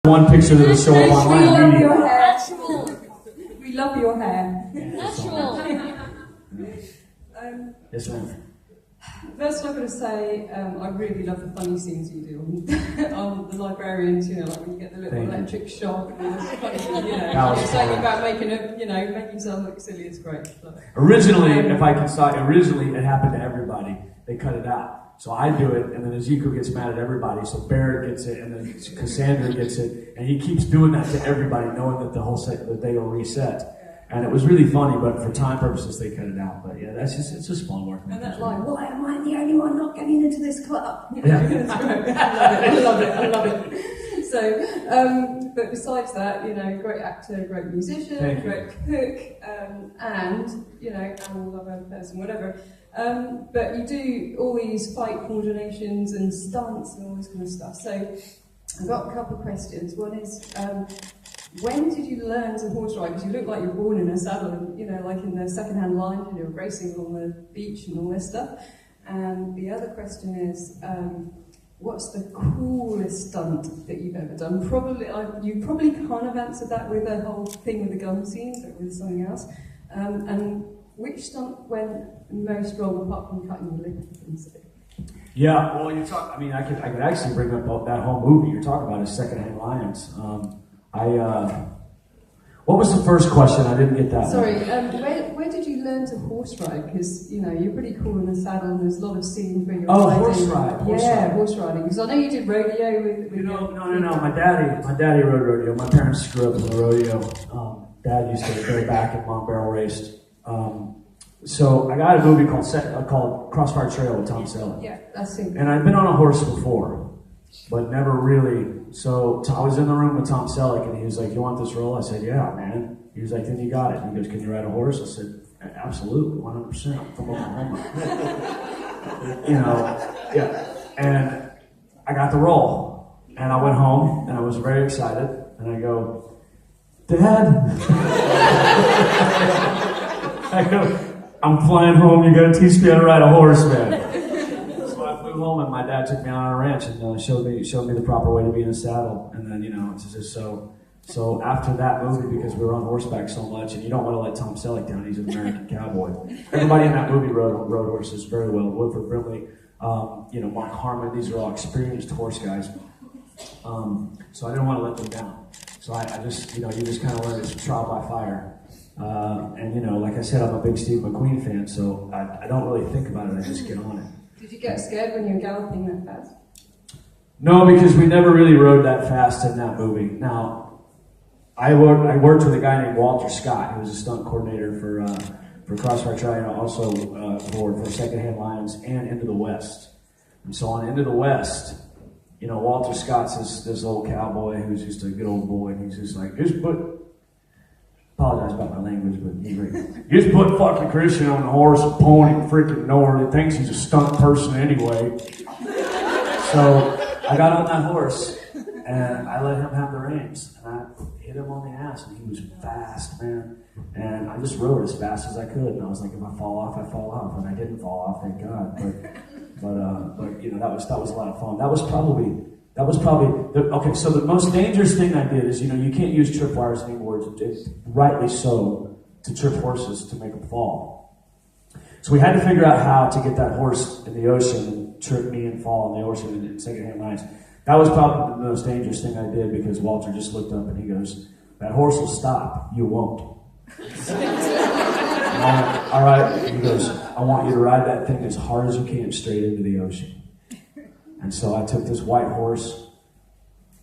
one picture that'll show up online. We love your hair. We love your hair. Natural. Yes, ma'am. First, I've got to say, I really love the funny scenes you do on the librarians. You know, like when you get the little electric shock and all this funny, you know, it's like about making yourself look silly. It's great. Originally, if I can start, it happened to everybody. They cut it out. So I do it, and then Ezekiel gets mad at everybody. So Barrett gets it, and then Cassandra gets it, and he keeps doing that to everybody, knowing that the day will reset. And it was really funny, but for time purposes, they cut it out. But yeah, it's just fun work. And that line, why am I the only one not getting into this club? Yeah. It's great. I love it. So, but besides that, you know, great actor, great musician, great cook, and, you know, animal lover, person, whatever. But you do all these fight coordinations and stunts and all this kind of stuff. So I've got a couple of questions. One is, when did you learn to horse ride? Because you look like you're born in a saddle, and, you know, like in the second-hand line, you know, racing on the beach and all this stuff. And the other question is, what's the coolest stunt that you've ever done? You probably can't have answered that with the whole thing with the gun scenes, but with something else. And which stunt went most wrong apart from cutting your lip and stuff? Yeah, well, I could actually bring up that whole movie you're talking about is Secondhand Lions. What was the first question? I didn't get that. Sorry, where did you learn to horse ride? Because, you know, you're pretty cool in the saddle and there's a lot of scenes where you're riding. Horse ride. Horse riding. Because I know you did rodeo with No. My daddy rode rodeo. My parents grew up in the rodeo. Dad used to go back and mom barrel raced. So I got a movie called Crossfire Trail with Tom Selleck. Yeah, that's it. And I'd been on a horse before, but never really. So I was in the room with Tom Selleck, and he was like, "You want this role?" I said, "Yeah, man." He was like, "Then you got it." He goes, "Can you ride a horse?" I said, "Absolutely, 100%. I'm from Oklahoma." You know, yeah. And I got the role, and I went home, and I was very excited, and I go, "Dad," I go, "I'm flying home. You got to teach me how to ride a horse, man." Home, and my dad took me out on a ranch and showed me the proper way to be in a saddle. And then, you know, it's just so after that movie, because we were on horseback so much, and you don't want to let Tom Selleck down, he's an American cowboy. Everybody in that movie rode horses very well. Woodford Brimley, you know, Mark Harmon, these are all experienced horse guys. So I didn't want to let them down. So I just, you know, you just kind of learn it's trial by fire. And, you know, like I said, I'm a big Steve McQueen fan, so I don't really think about it, I just get on it. Did you get scared when you were galloping that fast? No, because we never really rode that fast in that movie. Now, I worked with a guy named Walter Scott, who was a stunt coordinator for Crossfire Trail, and also for Secondhand Lions and Into the West. And so on Into the West, you know, Walter Scott's this old cowboy who's just a good old boy, and he's just like, apologize about my language, but you just put fucking Christian on the horse and pony freaking nowhere. He thinks he's a stunt person anyway. So I got on that horse and I let him have the reins, and I hit him on the ass, and he was fast, man. And I just rode as fast as I could, and I was like, if I fall off, I fall off, and I didn't fall off, thank God. But you know, that was a lot of fun. That was probably okay. So the most dangerous thing I did is, you know, you can't use tripwires anymore, rightly so, to trip horses to make them fall. So we had to figure out how to get that horse in the ocean and trip me and fall in the ocean in Secondhand Lions. That was probably the most dangerous thing I did, because Walter just looked up and he goes, "That horse will stop, you won't." All right. He goes, "I want you to ride that thing as hard as you can straight into the ocean." And so I took this white horse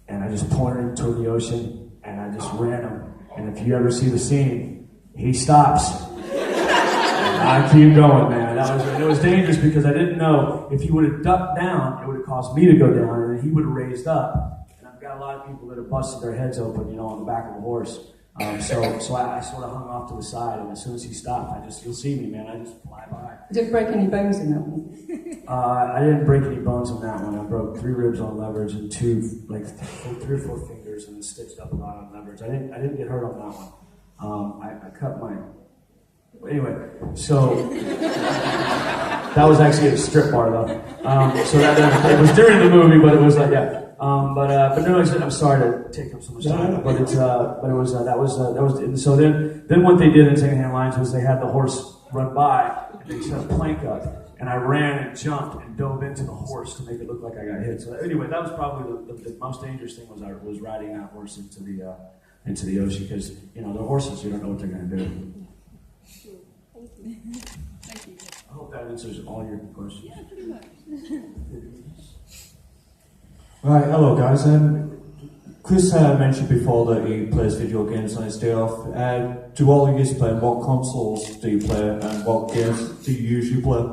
and I just pointed him toward the ocean and I just ran him. And if you ever see the scene, he stops. And I keep going, man. It was dangerous, because I didn't know if he would have ducked down, it would have caused me to go down, and then he would have raised up. And I've got a lot of people that have busted their heads open, you know, on the back of a horse. So I sort of hung off to the side, and as soon as he stopped, you'll see me, man, I just fly by. Did you break any bones in that one? I didn't break any bones in that one. I broke 3 ribs on leverage and 3 or 4 fingers, and stitched up a lot on leverage. I didn't get hurt on that one. I cut my... Anyway, so that was actually at a strip bar, though. So it was during the movie, but it was like, yeah. But no, I'm sorry to take up so much time. But it was. And so then what they did in secondhand lines was they had the horse run by and they set a plank up. And I ran and jumped and dove into the horse to make it look like I got hit. So anyway, that was probably the most dangerous thing was riding that horse into the ocean because they're horses. You don't know what they're going to do. Thank you. Thank you. I hope that answers all your questions. Yeah, pretty much. Right, hello guys. Chris mentioned before that he plays video games on his day off. Do all of you play? What consoles do you play, and what games do you usually play?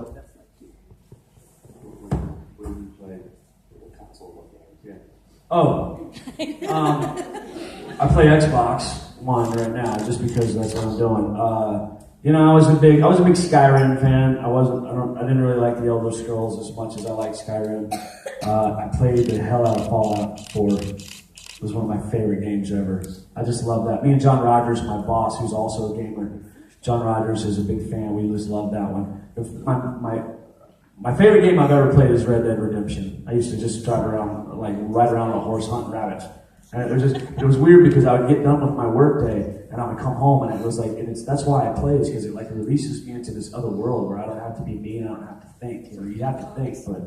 Oh, I play Xbox One right now just because that's what I'm doing. I was a big Skyrim fan. I didn't really like the Elder Scrolls as much as I like Skyrim. I played the hell out of Fallout 4. It was one of my favorite games ever. I just love that. Me and John Rogers, my boss, who's also a gamer, John Rogers is a big fan. We just love that one. My favorite game I've ever played is Red Dead Redemption. I used to just drive around, ride around on a horse hunting rabbits. And it was weird because I would get done with my work day and I would come home and it was like, that's why I play, is because it releases me into this other world where I don't have to be me and I don't have to think. You have to think, but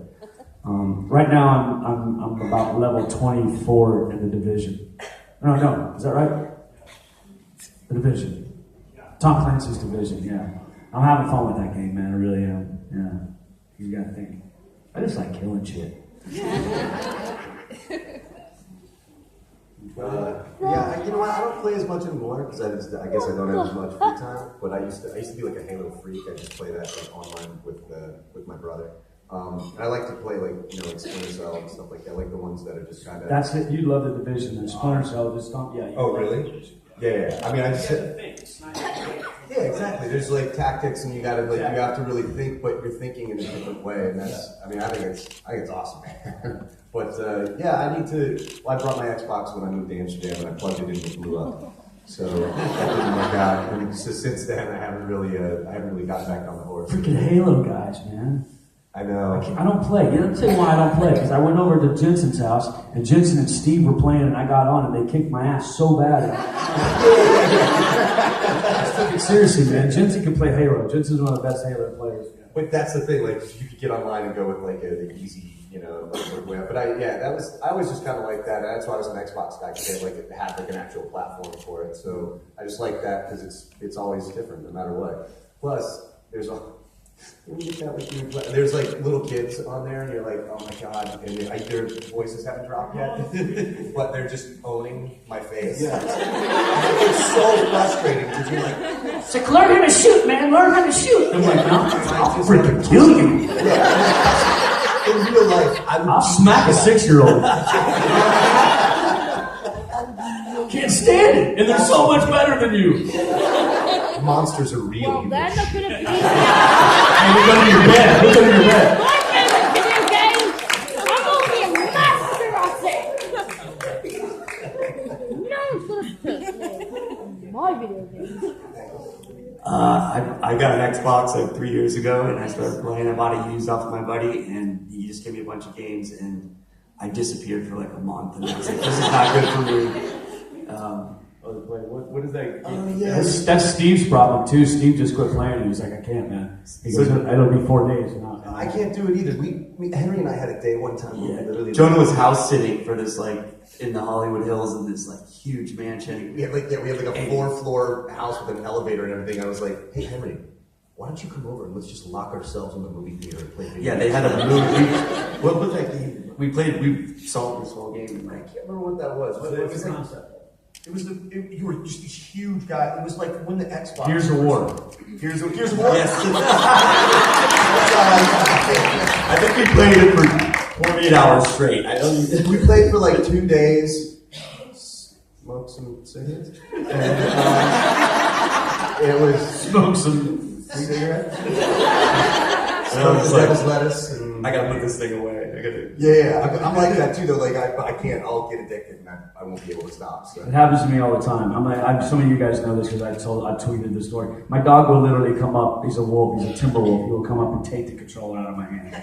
right now I'm about level 24 in the Division. No, is that right? The Division. Tom Clancy's Division, yeah. I'm having fun with that game, man. I really am, yeah. You gotta think. I just like killing shit. Yeah, you know what? I don't play as much anymore because I guess I don't have as much free time. But I used to be like a Halo freak. I just play that online with my brother. And I like to play like Splinter Cell and stuff like that, like the ones that are just kind of. That's it. You love the Division and Splinter Cell. Just don't. Yeah. Oh really? Yeah. I mean, I just. Yeah, exactly. There's like tactics, and you have to really think, but you're thinking in a different way, and that's. I mean, I think it's awesome. But I brought my Xbox when I moved to Amsterdam, and I plugged it in and it blew up. So that didn't work out. And since then, I haven't really gotten back on the horse. Freaking Halo guys, man. I know. I don't play. You know, I'll tell you why I don't play. Because I went over to Jensen's house, and Jensen and Steve were playing, and I got on, and they kicked my ass so bad. I took it seriously, man. Jensen can play Halo. Jensen's one of the best Halo players. But that's the thing. Like, you could get online and go with like the easy, way. But I was just kind of like that. And that's why I was an Xbox guy, because it had an actual platform for it. So I just like that because it's always different no matter what. Plus, there's little kids on there, and you're like, oh my god, and their voices haven't dropped yet, but they're just owning my face. Yeah. It's so frustrating because you're like, it's like, learn how to shoot, man, learn how to shoot. I'm like, no, I'll freaking kill you. Yeah. In real life, I'll smack a 6-year-old. Can't stand it, and they're so much better than you. Monsters are real. Well, they're not gonna be. Hey, look under your bed. Look under your bed. My favorite video game. I'm gonna be a master of it. No one's gonna pick my video games. I got an Xbox like 3 years ago, and I started playing. I bought it used off of my buddy, and he just gave me a bunch of games, and I disappeared for like a month, and I was like, this is not good for me. What is that? Yeah. That's Steve's problem too. Steve just quit playing. He was like, I can't, man. He goes, it'll be 4 days. I can't do it either. Henry and I had a day one time. Yeah. Jonah was house sitting for this in the Hollywood Hills in this huge mansion. We had like a 4-floor house with an elevator and everything. I was like, hey Henry, why don't you come over and let's just lock ourselves in the movie theater and play video games? Yeah, they had a movie. What was that game? We solved this whole game. I can't remember what that was. What was the concept? It was you were just this huge guy. It was like when the Xbox. Here's a war. Here's a war. Yes. I think we played it for 48 hours straight. We played for like 2 days. Smoked some cigarettes. And it was Smoke some cigarettes. Smoked devil's lettuce. And I gotta put this thing away. Yeah. I'm like that too, though. Like I can't. I'll get addicted, and I won't be able to stop. So. It happens to me all the time. Some of you guys know this because I tweeted the story. My dog will literally come up. He's a wolf. He's a timber wolf. He will come up and take the controller out of my hand.